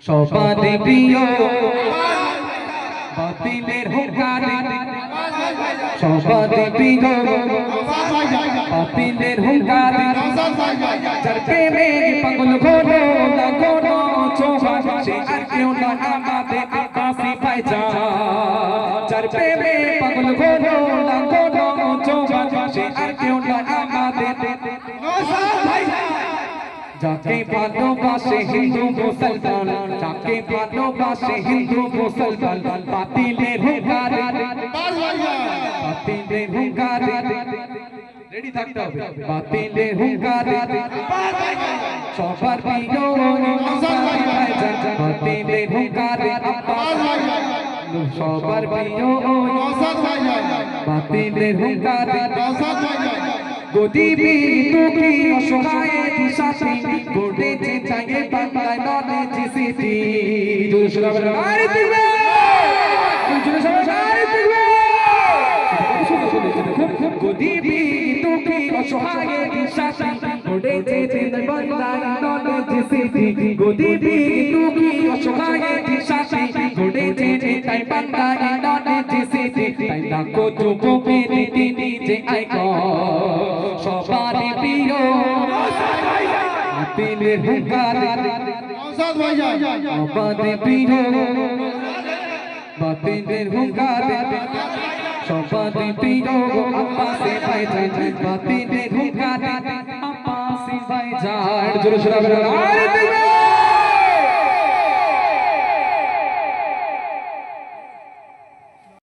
সবারে প্রিয় বাতিলের হুঙ্কার সবারে প্রিয় বাতিলের হুঙ্কার যার প্রেমে পাগল হলো না কোনো চোখা সে আর কেউ না আমাদের কাছে পাইজা যার প্রেমে পাগল হলো না কোনো চোখা সে আর কেউ না আমাদের যাকে ভালোবাসে হিন্দু মুসলমান যাকে ভালোবাসে হিন্দু মুসলমান বাতিলের হুঙ্কার বাতিলের হুঙ্কার রেডি থাকতে হবে বাতিলের হুঙ্কার সবার প্রিয় বাতিলের হুঙ্কার সবার প্রিয় বাতিলের হুঙ্কার গদিবি দুঃখী অসহায় দিশাসী গড়েছে চাঙে বাংলায় নলেজ সিটি জোরে দিবে গদিবি দুঃখী অসহায় দিশাসী গড়েছে বাংলায় নলেজ সিটি গদিবি দুঃখী অসহায় দিশাসী গড়েছে বাংলায় নলেজ সিটি তাই না কত গোপনে তিনি যে আইকন সবারে প্রিয় বাতিলের হুঙ্কার নওশাদ ভাইজান সবারে প্রিয় বাতিলের হুঙ্কার সবারে প্রিয় আব্বাসি ভাইজান বাতিলের হুঙ্কার আব্বাসি ভাইজান জোরে জোরে